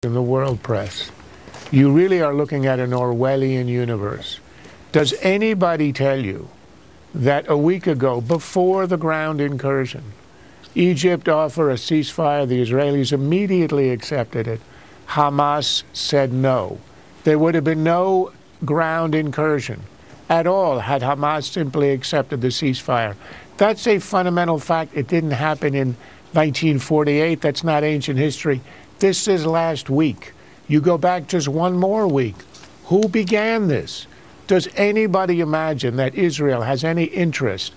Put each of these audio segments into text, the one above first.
in the world press. You really are looking at an Orwellian universe. Does anybody tell you that a week ago, before the ground incursion, Egypt offered a ceasefire, the Israelis immediately accepted it. Hamas said no. There would have been no ground incursion at all had Hamas simply accepted the ceasefire. That's a fundamental fact. It didn't happen in 1948. That's not ancient history. This is last week. You go back just one more week. Who began this? Does anybody imagine that Israel has any interest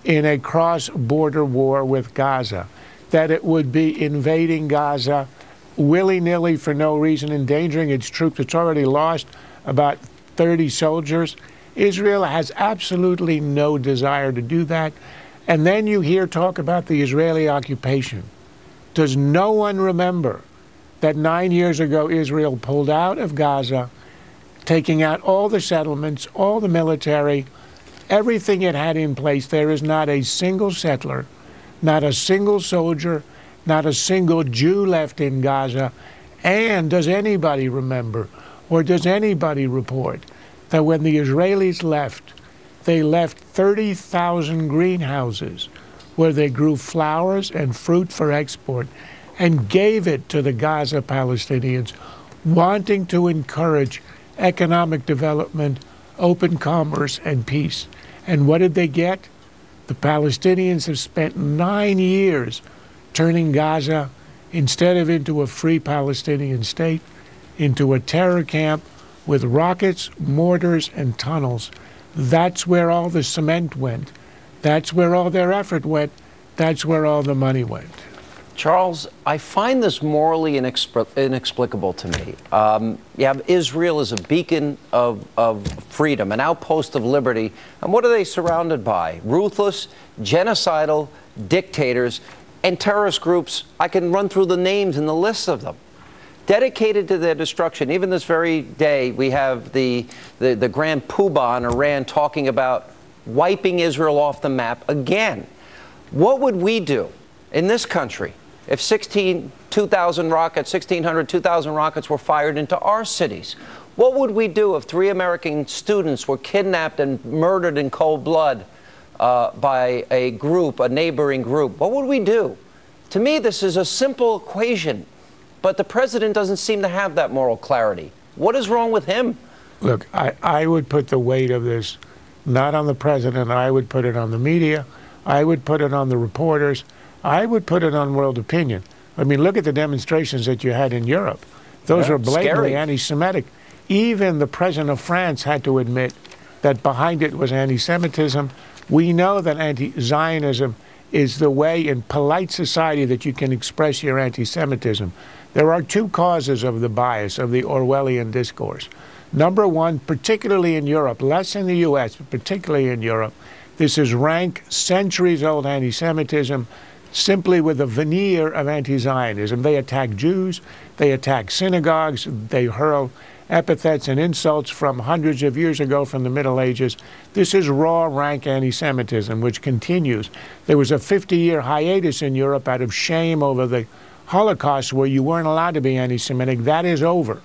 in a cross-border war with Gaza? That it would be invading Gaza willy-nilly for no reason, endangering its troops? It's already lost about 30 soldiers. Israel has absolutely no desire to do that. And then you hear talk about the Israeli occupation. Does no one remember that 9 years ago Israel pulled out of Gaza, taking out all the settlements, all the military, everything it had in place? There is not a single settler, not a single soldier, not a single Jew left in Gaza. And does anybody remember, or does anybody report, that when the Israelis left, they left 30,000 greenhouses where they grew flowers and fruit for export and gave it to the Gaza Palestinians, wanting to encourage economic development, open commerce, and peace. And what did they get? The Palestinians have spent 9 years turning Gaza, instead of into a free Palestinian state, into a terror camp with rockets, mortars, and tunnels. That's where all the cement went. That's where all their effort went. That's where all the money went. Charles, I find this morally inexplicable to me. You have Israel as a beacon of freedom, an outpost of liberty, and what are they surrounded by? Ruthless, genocidal dictators and terrorist groups. I can run through the names and the lists of them, dedicated to their destruction. Even this very day, we have the grand poobah in Iran talking about wiping Israel off the map again. What would we do in this country if 2,000 rockets were fired into our cities? What would we do if 3 American students were kidnapped and murdered in cold blood by a group, a neighboring group? What would we do? To me, this is a simple equation, but the president doesn't seem to have that moral clarity. What is wrong with him? Look, I would put the weight of this not on the president. I would put it on the media. I would put it on the reporters. I would put it on world opinion. I mean, look at the demonstrations that you had in Europe. Those are blatantly anti-Semitic. Even the president of France had to admit that behind it was anti-Semitism. We know that anti-Zionism is the way in polite society that you can express your anti-Semitism. There are 2 causes of the bias, of the Orwellian discourse. Number one, particularly in Europe, less in the U.S., but particularly in Europe, this is rank, centuries-old anti-Semitism, simply with a veneer of anti-Zionism. They attack Jews, they attack synagogues, they hurl epithets and insults from hundreds of years ago from the Middle Ages. This is raw, rank anti-Semitism, which continues. There was a 50-year hiatus in Europe out of shame over the Holocaust where you weren't allowed to be anti-Semitic. That is over.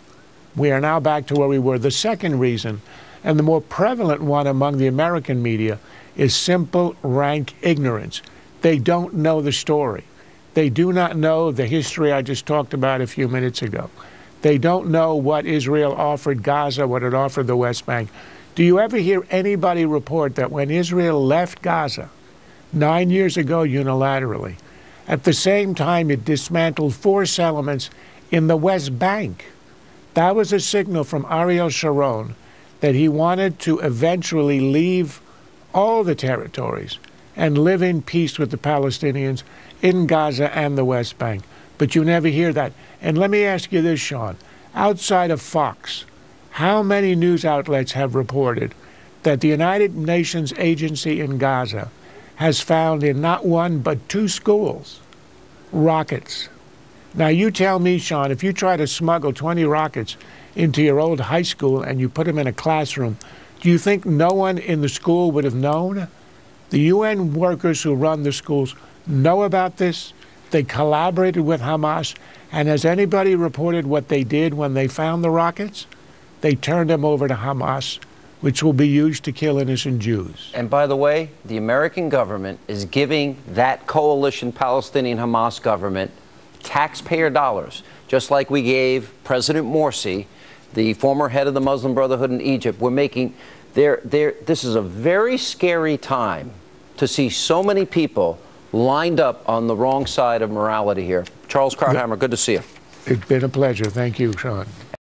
We are now back to where we were. The second reason, and the more prevalent one among the American media, is simple, rank ignorance. They don't know the story. They do not know the history I just talked about a few minutes ago. They don't know what Israel offered Gaza, what it offered the West Bank. Do you ever hear anybody report that when Israel left Gaza 9 years ago unilaterally, at the same time it dismantled 4 settlements in the West Bank? That was a signal from Ariel Sharon that he wanted to eventually leave all the territories and live in peace with the Palestinians in Gaza and the West Bank. But you never hear that. And let me ask you this, Sean. Outside of Fox, how many news outlets have reported that the United Nations agency in Gaza has found in not 1 but 2 schools rockets? Now you tell me, Sean, if you try to smuggle 20 rockets into your old high school and you put them in a classroom, do you think no one in the school would have known? The UN workers who run the schools know about this. They collaborated with Hamas. And has anybody reported what they did when they found the rockets? They turned them over to Hamas, which will be used to kill innocent Jews. And by the way, the American government is giving that coalition Palestinian Hamas government taxpayer dollars, just like we gave President Morsi, the former head of the Muslim Brotherhood in Egypt. We're making this is a very scary time to see so many people lined up on the wrong side of morality here. Charles Krauthammer, good to see you. It's been a pleasure. Thank you, Sean.